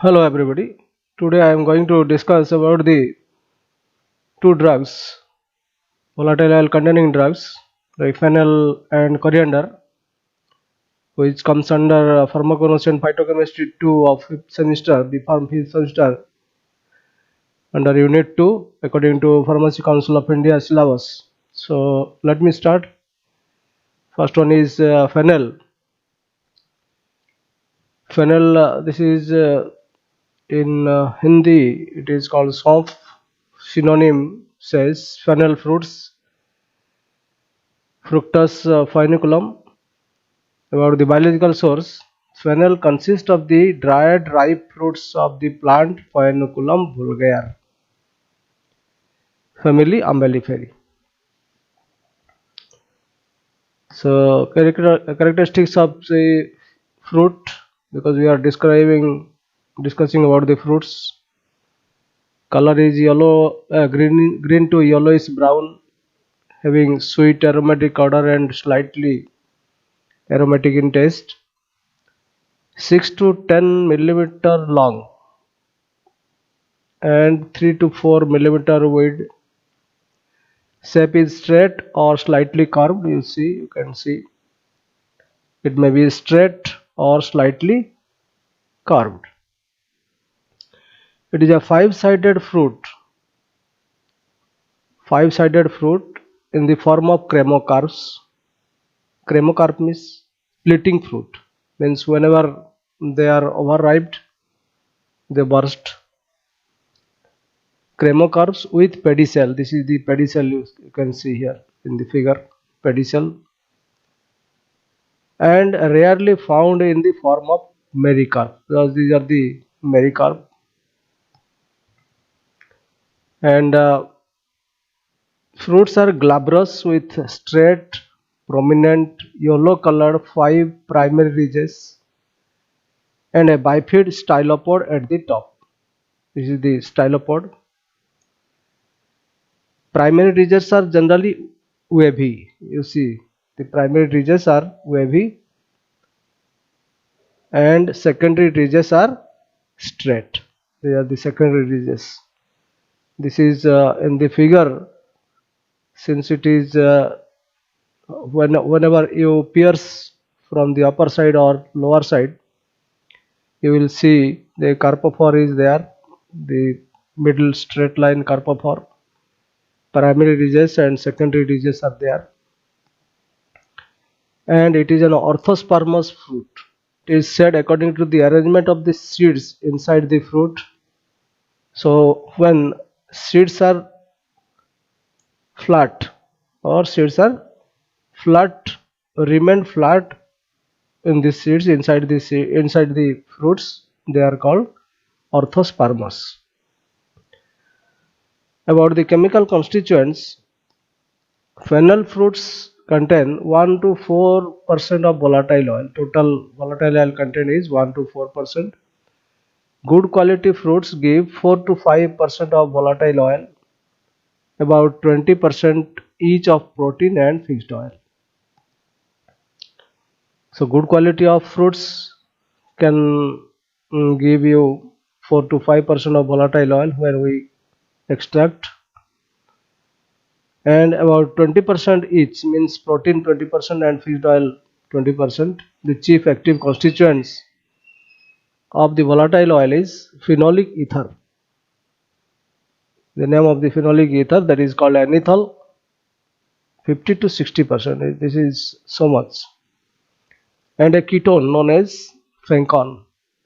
Hello everybody. Today I am going to discuss about the two drugs, volatile oil containing drugs, like phenol and coriander, which comes under pharmacogenetics and phytochemistry 2 of 5th semester, the Pharm 5th semester, under Unit 2 according to Pharmacy Council of India syllabus. So let me start. First one is phenol. Phenol, this is in Hindi, it is called soft synonym says fennel fruits Fructus funiculum. About the biological source, fennel consists of the dried ripe fruits of the plant Funiculum vulgare, family Umbelliferae. So characteristics of the fruit, because we are discussing about the fruits. Color is yellow, green to yellowish brown, having sweet aromatic odor and slightly aromatic in taste. 6 to 10 millimeter long and 3 to 4 millimeter wide. Shape is straight or slightly curved. You can see it may be straight or slightly curved. It is a five-sided fruit in the form of cremocarps. Cremocarp means splitting fruit, means whenever they are overripe, they burst. Cremocarps with pedicel. This is the pedicel you can see here in the figure. Pedicel, and rarely found in the form of mericarp, because these are the mericarp. And fruits are glabrous with straight, prominent, yellow-colored 5 primary ridges and a bifid stylopod at the top. This is the stylopod. Primary ridges are generally wavy. You see, the primary ridges are wavy and secondary ridges are straight. They are the secondary ridges. This is in the figure, since it is whenever you pierce from the upper side or lower side, you will see the carpophore is there, the middle straight line carpophore, primary ridges and secondary ridges are there, and it is an orthospermous fruit. It is said according to the arrangement of the seeds inside the fruit. So when seeds are flat or seeds are flat, remain flat in the seeds inside the fruits, they are called orthospermous. About the chemical constituents, fennel fruits contain 1 to 4% of volatile oil. Total volatile oil content is 1 to 4%. Good quality fruits give 4 to 5% of volatile oil, about 20% each of protein and fixed oil. So good quality of fruits can give you 4 to 5% of volatile oil when we extract, and about 20% each, means protein 20% and fixed oil 20%. The chief active constituents of the volatile oil is phenolic ether. The name of the phenolic ether, that is called anethol, 50 to 60%. This is so much. And a ketone known as phencon.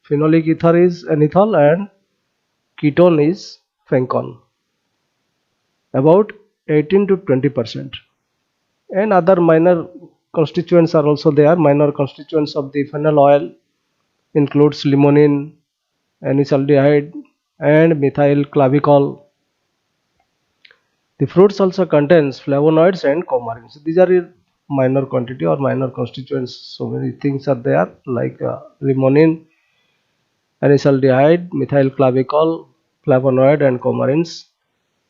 Phenolic ether is anethol and ketone is phencon, about 18 to 20%. And other minor constituents are also there. Minor constituents of the phenol oil includes limonene, anisaldehyde and methyl clavicol. The fruits also contains flavonoids and coumarins. These are minor quantity or minor constituents. So many things are there, like limonene, anisaldehyde, methyl clavicol, flavonoid and coumarins.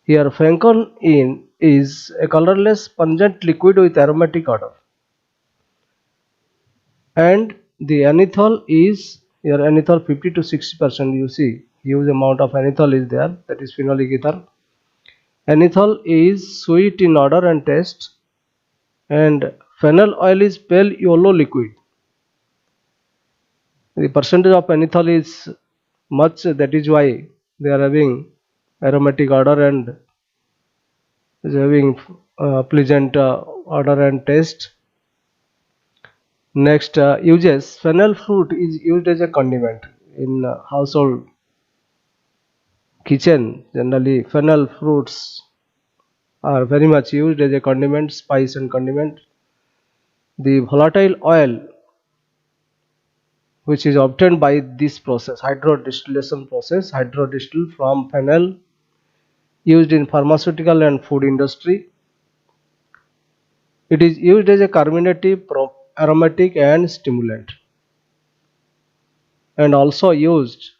Here phencon is a colorless pungent liquid with aromatic odor, and the anethol is Here anethol 50 to 60%, you see huge amount of anethol is there, that is phenolic ether. Anethol is sweet in odor and taste, and phenol oil is pale yellow liquid. The percentage of anethol is much, that is why they are having aromatic odor and is having pleasant odor and taste. Next, uses. Fennel fruit is used as a condiment in household kitchen. Generally, fennel fruits are very much used as a condiment, spice and condiment. The volatile oil which is obtained by this process, hydrodistillation process, hydrodistill from fennel, used in pharmaceutical and food industry. It is used as a carminative, aromatic and stimulant, and also used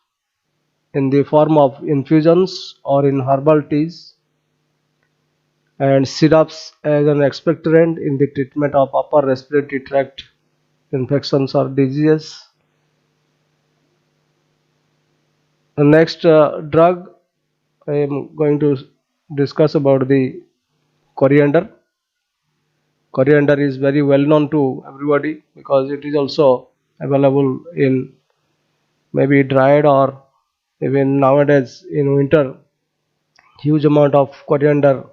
in the form of infusions or in herbal teas and syrups as an expectorant in the treatment of upper respiratory tract infections or diseases. The next drug I am going to discuss about the coriander. Coriander is very well known to everybody because it is also available in maybe dried or even nowadays in winter. Huge amount of coriander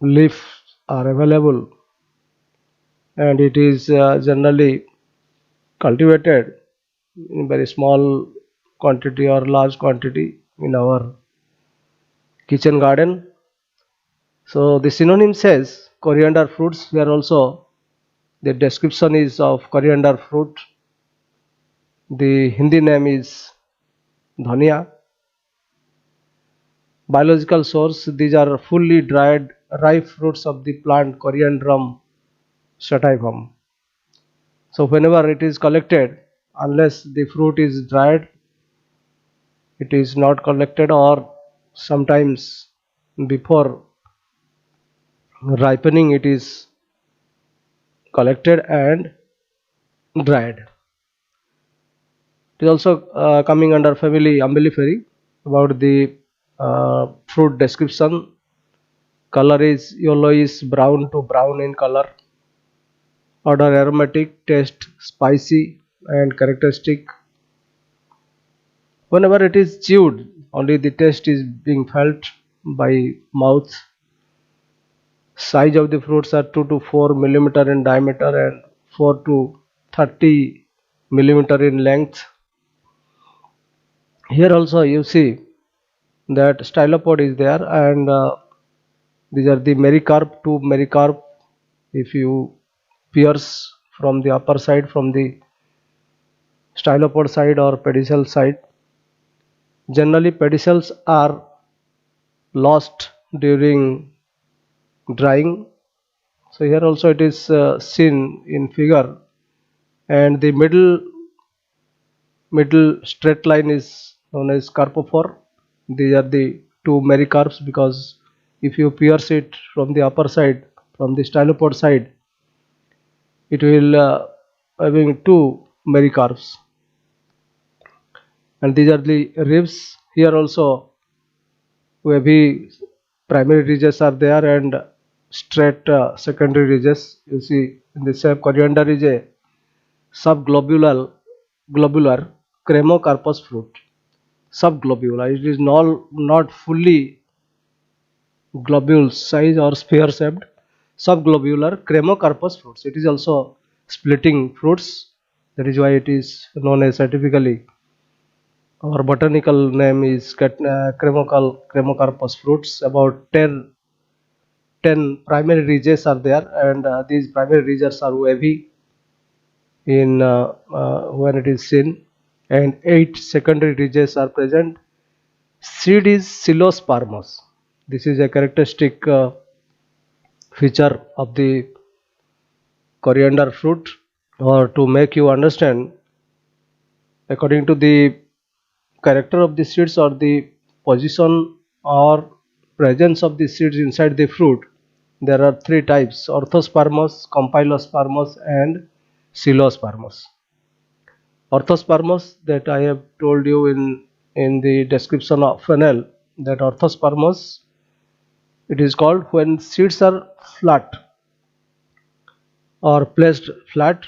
leaves are available, and it is generally cultivated in very small quantity or large quantity in our kitchen garden. So the synonym says coriander fruits. Here also the description is of coriander fruit. The Hindi name is dhania. Biological source, these are fully dried ripe fruits of the plant Coriandrum sativum. So whenever it is collected, unless the fruit is dried, it is not collected, or sometimes before ripening it is collected and dried. It is also coming under family Umbelliferae. About the fruit description, color is yellowish brown to brown in color. Odor aromatic, taste spicy and characteristic. Whenever it is chewed, only the taste is being felt by mouth. Size of the fruits are 2 to 4 millimeter in diameter and 4 to 30 millimeter in length. Here also you see that stylopod is there, and these are the mericarp, two mericarp. If you pierce from the upper side, from the stylopod side or pedicel side, generally pedicels are lost during drying. So here also it is seen in figure, and the middle straight line is known as carpophore. These are the two mericarps, because if you pierce it from the upper side, from the stylopod side, it will having two mericarps, and these are the ribs. Here also wavy primary ridges are there and straight secondary ridges. You see in the shape, coriander is a subglobular cremocarpous fruit. Subglobular, it is not fully globule size or sphere shaped. Subglobular cremocarpous fruits. It is also splitting fruits. That is why it is known as scientifically, our botanical name is cremocarpous fruits. About 10 primary ridges are there, and these primary ridges are wavy in when it is seen, and 8 secondary ridges are present. Seed is psilospermous. This is a characteristic feature of the coriander fruit. Or to make you understand, according to the character of the seeds or the position or presence of the seeds inside the fruit, there are three types: orthospermous, compylospermous and psilospermous. Orthospermos, that I have told you in the description of fennel, that orthospermos, it is called when seeds are flat or placed flat.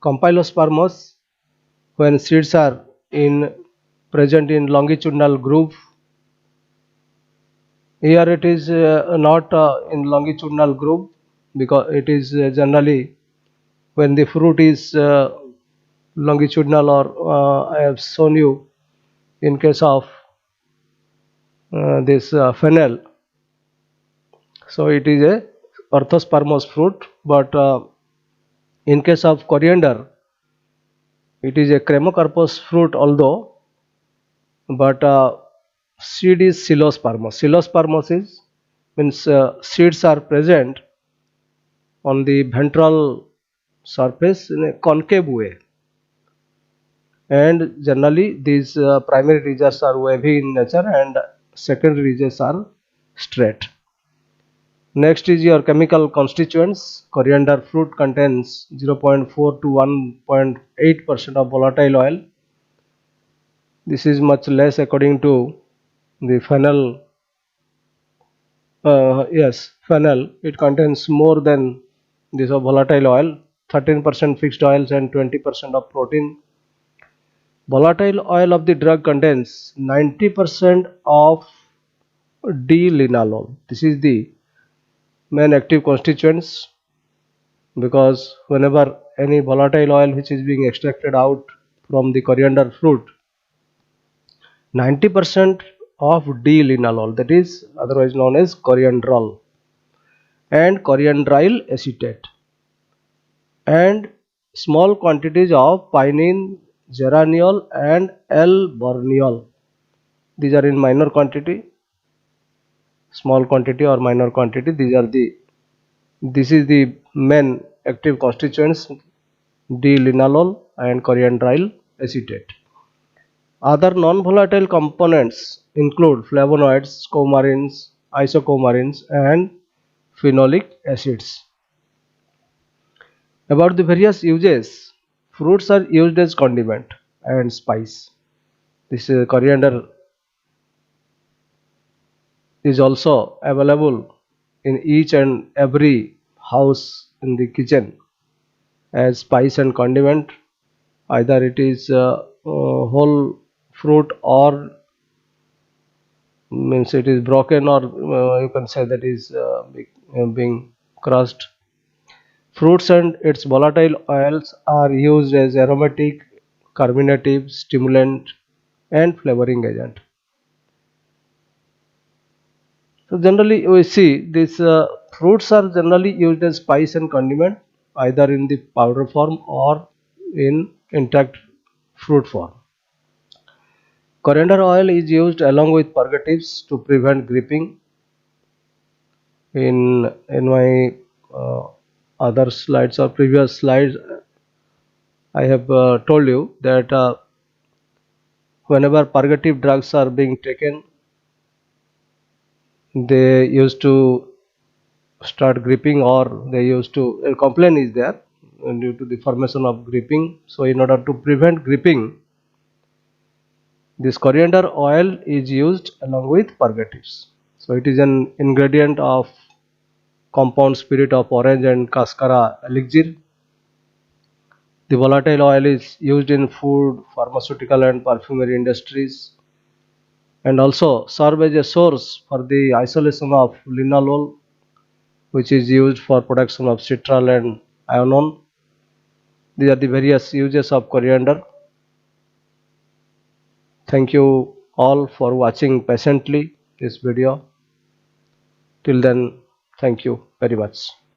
Compilospermos, when seeds are in present in longitudinal groove. Here it is not in longitudinal groove, because it is generally when the fruit is longitudinal, or I have shown you in case of this fennel. So it is a orthospermous fruit, but in case of coriander, it is a cremocarpous fruit although, but seed is psilospermos. Psilospermos is means seeds are present on the ventral surface in a concave way, and generally these primary ridges are wavy in nature and secondary ridges are straight. Next is your chemical constituents. Coriander fruit contains 0.4 to 1.8% of volatile oil. This is much less according to the fennel. Yes, fennel, it contains more than this of volatile oil, 13% fixed oils and 20% of protein. Volatile oil of the drug contains 90% of D-linalool. This is the main active constituents, because whenever any volatile oil which is being extracted out from the coriander fruit, 90% of D-linalool, that is otherwise known as coriandrol, and coriandryl acetate, and small quantities of pinene, geraniol and L-borneol. These are in minor quantity, small quantity or minor quantity. This is the main active constituents, D-linalool and coriandryl acetate. Other non-volatile components include flavonoids, coumarins, isocoumarins and phenolic acids. About the various uses, fruits are used as condiment and spice. This coriander is also available in each and every house in the kitchen as spice and condiment. Either it is whole fruit, or means it is broken, or you can say that is being crushed. Fruits and its volatile oils are used as aromatic, carminative, stimulant and flavoring agent. So generally we see these fruits are generally used as spice and condiment, either in the powder form or in intact fruit form. Coriander oil is used along with purgatives to prevent gripping. In my other slides or previous slides, I have told you that whenever purgative drugs are being taken, they used to start gripping, or they used to a complaint is there due to the formation of gripping. So in order to prevent gripping, this coriander oil is used along with purgatives. So it is an ingredient of compound spirit of orange and cascara elixir. The volatile oil is used in food, pharmaceutical and perfumery industries, and also serve as a source for the isolation of linalool, which is used for production of citral and ionone. These are the various uses of coriander. Thank you all for watching patiently this video. Till then, thank you very much.